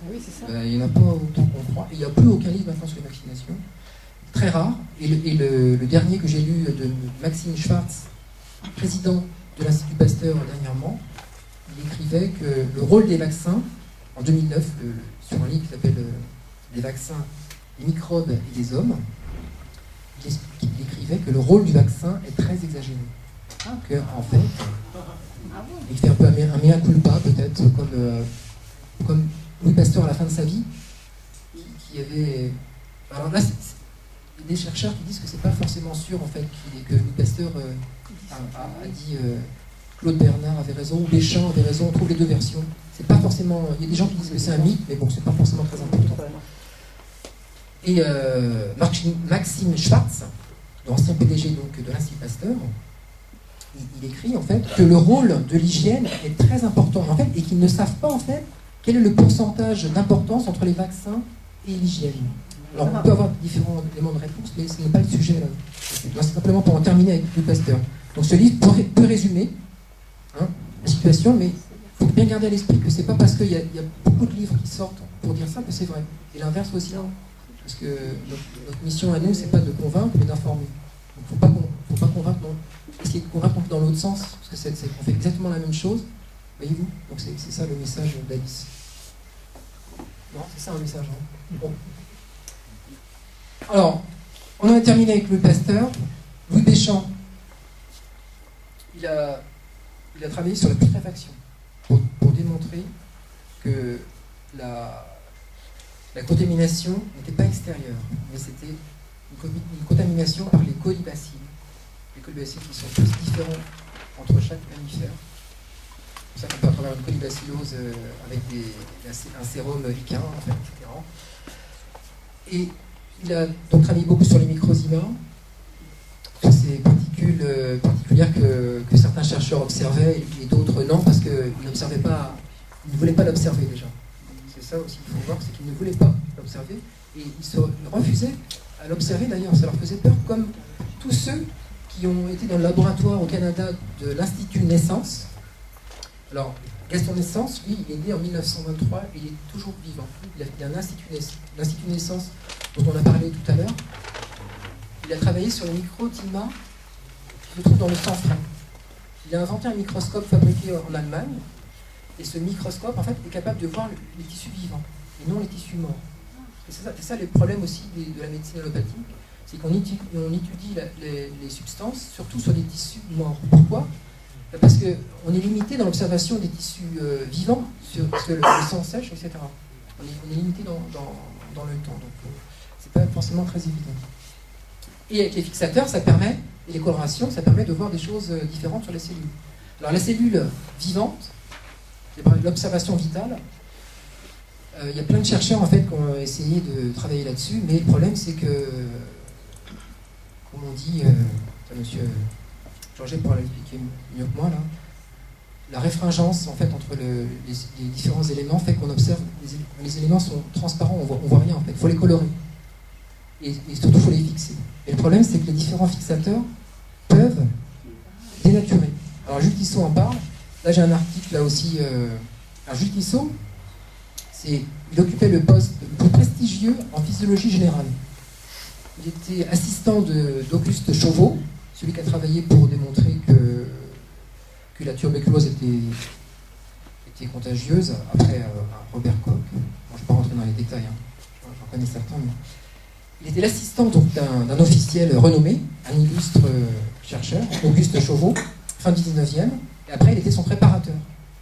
Oui, c'est ça. Il n'y en a pas autant qu'on croit. Et il n'y a plus aucun livre maintenant sur les vaccinations. Très rare. Et le dernier que j'ai lu de Maxime Schwartz, président de l'Institut Pasteur dernièrement, il écrivait que le rôle des vaccins, en 2009, sur un livre qui s'appelle Les vaccins, les microbes et les hommes, il écrivait que le rôle du vaccin est très exagéré. Que, en fait, il fait un peu un mea culpa, peut-être, comme Louis Pasteur à la fin de sa vie, qui avait... Alors là, il y a des chercheurs qui disent que c'est pas forcément sûr, en fait, que Louis Pasteur a dit Claude Bernard avait raison, ou Deschamps avait raison, on trouve les deux versions. C'est pas forcément... Il y a des gens qui disent que c'est un mythe, mais bon, c'est pas forcément très important. Et Maxime Schwartz, l'ancien PDG donc, de l'Institut Pasteur, il écrit en fait que le rôle de l'hygiène est très important en fait, et qu'ils ne savent pas en fait quel est le pourcentage d'importance entre les vaccins et l'hygiène. Alors on peut avoir différents éléments de réponse, mais ce n'est pas le sujet là. C'est simplement pour en terminer avec Louis Pasteur. Donc ce livre peut résumer la situation, mais il faut bien garder à l'esprit que c'est pas parce qu'il y a beaucoup de livres qui sortent pour dire ça que c'est vrai. Et l'inverse aussi, hein. Parce que notre mission à nous, c'est pas de convaincre, mais d'informer. Donc faut pas convaincre, non. Essayer de convaincre dans l'autre sens, parce que on fait exactement la même chose, voyez-vous. Donc c'est ça le message d'Alice. Non, c'est ça un message. Hein. Bon. Alors, on en a terminé avec Louis Pasteur. Louis Deschamps, il a travaillé sur la putréfaction pour démontrer que la contamination n'était pas extérieure, mais c'était une contamination par les colibacilles. Les colibacilles qui sont tous différents entre chaque mammifère. C'est pour ça qu'on peut à travers une colibacillose avec un sérum ricain, enfin, etc. Et il a donc travaillé beaucoup sur les microzymas, sur ces particules particulières que certains chercheurs observaient et d'autres non, parce qu'ils n'observaient pas, ils ne voulaient pas l'observer déjà. C'est ça aussi qu'il faut voir, c'est qu'ils ne voulaient pas l'observer et ils refusaient à l'observer d'ailleurs. Ça leur faisait peur, comme tous ceux qui ont été dans le laboratoire au Canada de l'Institut Naissance. Alors, Gaston Naissance, lui, il est né en 1923 et il est toujours vivant. Il y a un l'Institut Naissance dont on a parlé tout à l'heure. Il a travaillé sur le microclimat qui se trouve dans le sang frais. Il a inventé un microscope fabriqué en Allemagne. Et ce microscope, en fait, est capable de voir les tissus vivants et non les tissus morts. Et c'est ça les problèmes aussi de la médecine allopathique, c'est qu'on étudie les substances, surtout sur des tissus morts. Pourquoi ? Parce qu'on est limité dans l'observation des tissus vivants, parce que le sang sèche, etc. On est limité dans le temps, donc c'est pas forcément très évident. Et avec les fixateurs, ça permet, et les colorations, ça permet de voir des choses différentes sur les cellules. Alors la cellule vivante, l'observation vitale, il y a plein de chercheurs en fait qui ont essayé de travailler là-dessus, mais le problème c'est que, comme on dit, monsieur Georget pourra l'expliquer mieux que moi là, la réfringence en fait entre les différents éléments fait qu'on observe, les éléments sont transparents, on voit rien en fait, il faut les colorer. Et surtout il faut les fixer. Et le problème c'est que les différents fixateurs peuvent dénaturer. Alors Jules Tissot en parle. Là, j'ai un article, là aussi. Alors, Jules Tissot, il occupait le poste le plus prestigieux en physiologie générale. Il était assistant d'Auguste Chauveau, celui qui a travaillé pour démontrer que la tuberculose était contagieuse, après Robert Koch. Bon, je ne vais pas rentrer dans les détails, hein. J'en connais certains. Mais... Il était l'assistant d'un officiel renommé, un illustre chercheur, Auguste Chauveau, fin du 19e. Et après, il était son préparateur.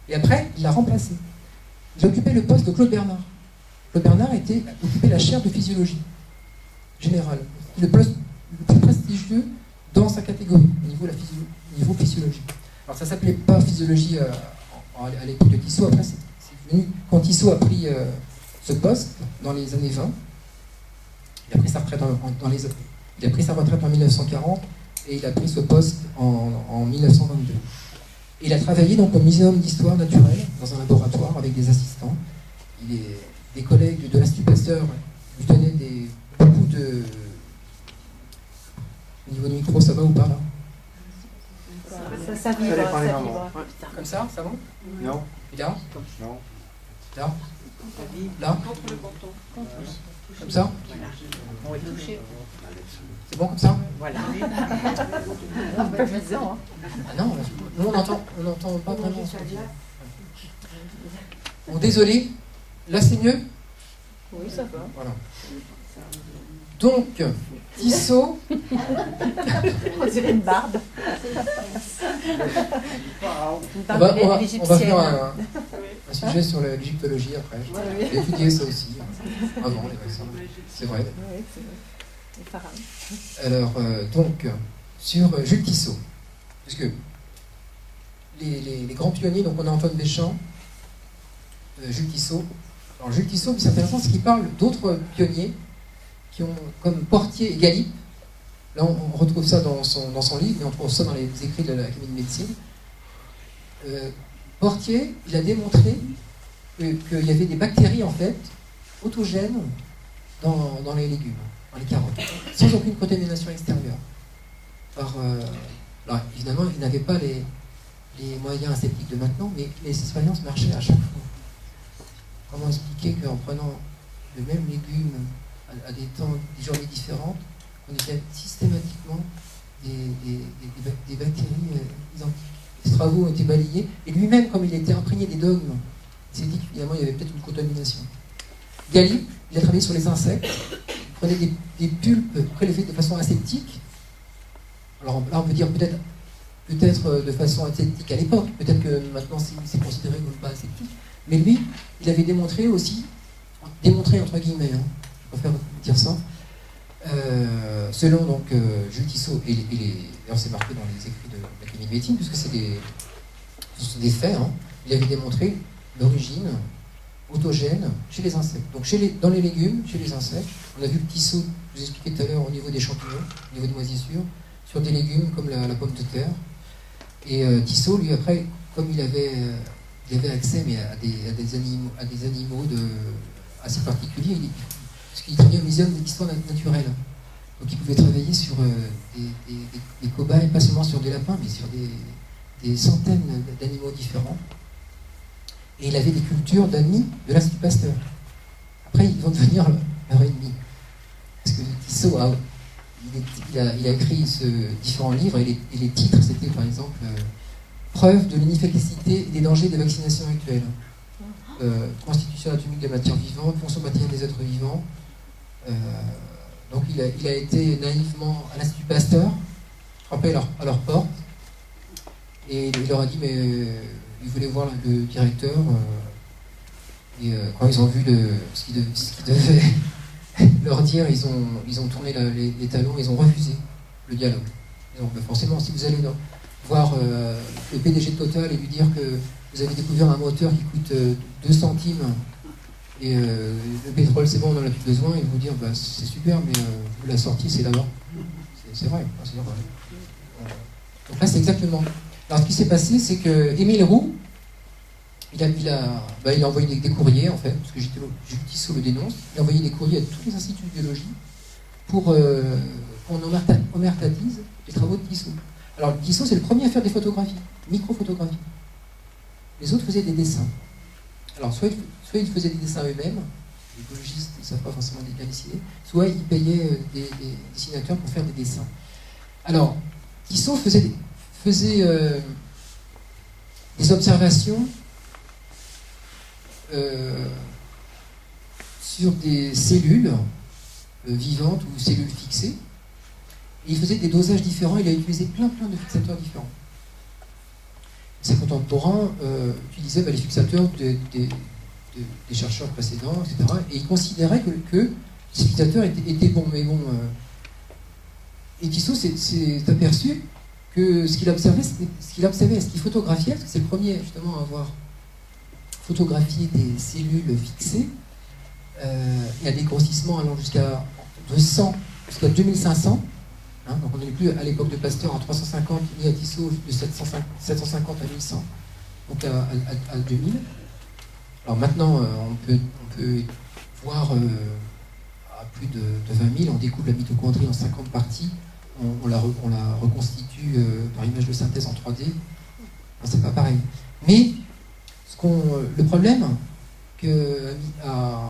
Et après, il l'a remplacé. Il occupait le poste de Claude Bernard. Claude Bernard occupait la chaire de physiologie générale. Le poste le plus prestigieux dans sa catégorie, au niveau physiologie. Alors ça ne s'appelait pas physiologie à l'époque de Tissot. Après, c'est venu quand Tissot a pris ce poste dans les années 20. Il a pris sa retraite il a pris sa retraite en 1940 et il a pris ce poste en 1922. Et il a travaillé donc au Muséum d'histoire naturelle, dans un laboratoire avec des assistants. Des collègues de l'Institut Pasteur lui donnaient beaucoup de... Au niveau du micro, ça va ou pas là ? Ça vibre, ça vibre. Comme ça va ? Non. Bien ? Non. Là. Là. Comme ça. C'est bon comme ça? Voilà. Ah non, on n'entend pas vraiment. Bon, désolé. Là, c'est mieux? Oui, ça va. Voilà. Donc, Tissot. On dirait une barbe. On va faire un sujet sur l'égyptologie après. J'ai étudié ça aussi. Avant, c'est vrai. Oui, c'est vrai. Alors, donc, sur Jules Tissot. Parce que les grands pionniers, donc on a Antoine Deschamps, Jules Tissot. Alors, Jules Tissot, c'est intéressant, c'est qu'il parle d'autres pionniers qui ont, comme Portier et Galip. Là, on retrouve ça dans son livre, mais on trouve ça dans les écrits de l'Académie de médecine. Portier, il a démontré qu'il y avait des bactéries, en fait, autogènes dans les légumes, dans les carottes, sans aucune contamination extérieure. Alors, évidemment, il n'avait pas les moyens aseptiques de maintenant, mais les expériences marchaient à chaque fois. Comment expliquer qu'en prenant le même légume à des temps, des journées différentes, on était systématiquement des bactéries identiques. Les travaux ont été balayés, et lui-même, comme il était imprégné des dogmes, il s'est dit qu'évidemment il y avait peut-être une contamination. Galip, il a travaillé sur les insectes, il prenait des pulpes prélevées de façon aseptique. Alors là, on peut dire peut-être de façon aseptique à l'époque, peut-être que maintenant c'est considéré comme pas aseptique, mais lui, il avait démontré aussi, entre guillemets, hein, je préfère dire ça, selon donc Jules Tissot, alors c'est marqué dans les écrits de l'Académie de médecine, puisque ce sont des faits, hein, il avait démontré l'origine autogène chez les insectes. Donc dans les légumes, chez les insectes, on a vu Tissot, je vous expliquais tout à l'heure, au niveau des champignons, au niveau de moisissures, sur des légumes comme la pomme de terre. Et Tissot, lui, après, comme il avait accès à des animaux assez particuliers, parce qu'il travaillait au muséum d'histoire naturelle. Donc il pouvait travailler sur des cobayes, pas seulement sur des lapins, mais sur des centaines d'animaux différents. Et il avait des cultures d'amis de l'Institut Pasteur. Après, ils vont devenir leur ennemi. Parce que Tissot il a écrit différents livres, et les titres, c'était par exemple Preuve de l'inefficacité et des dangers des vaccinations actuelles. Constitution atomique des matières vivantes, fonction matérielle des êtres vivants. Donc il a été naïvement à l'Institut Pasteur, frappé à leur porte, et il leur a dit, mais il voulait voir le directeur, et quand ils ont vu ce qu'il devait leur dire, ils ont tourné les talons, ils ont refusé le dialogue. Donc forcément, si vous allez voir le PDG de Total et lui dire que vous avez découvert un moteur qui coûte 2 centimes, et le pétrole, c'est bon, on n'en a plus besoin, et vous dire, bah, c'est super, mais la sortie, c'est là-bas. C'est vrai. Donc là, c'est exactement. Alors, ce qui s'est passé, c'est que Émile Roux, il a envoyé des courriers, en fait, parce que Jules Tissot le dénonce. Il a envoyé des courriers à tous les instituts de biologie pour qu'on omertatise les travaux de Tissot. Alors, Tissot, c'est le premier à faire des photographies, micro-photographies. Les autres faisaient des dessins. Alors, soit ils faisaient des dessins eux-mêmes, les biologistes ne savent pas forcément bien dessiner, soit ils payaient des dessinateurs pour faire des dessins. Alors, Tissot faisait des observations sur des cellules vivantes ou cellules fixées, et il faisait des dosages différents, il a utilisé plein de fixateurs différents. Ses contemporains utilisaient les fixateurs des chercheurs précédents, etc. Et ils considéraient que ces fixateurs étaient bons. Mais bon, et Tissot s'est aperçu que ce qu'il observait, ce qu'il photographiait, parce que c'est le premier justement à avoir photographié des cellules fixées, et à des grossissements allant jusqu'à 200, jusqu'à 2500. Donc on n'est plus à l'époque de Pasteur en 350, ni à Tissot de 750 à 1100, donc à 2000. Alors maintenant, on peut voir à plus de 20 000, on découpe la mitochondrie en 50 parties, on la reconstitue par image de synthèse en 3D. C'est pas pareil. Mais le problème, que, à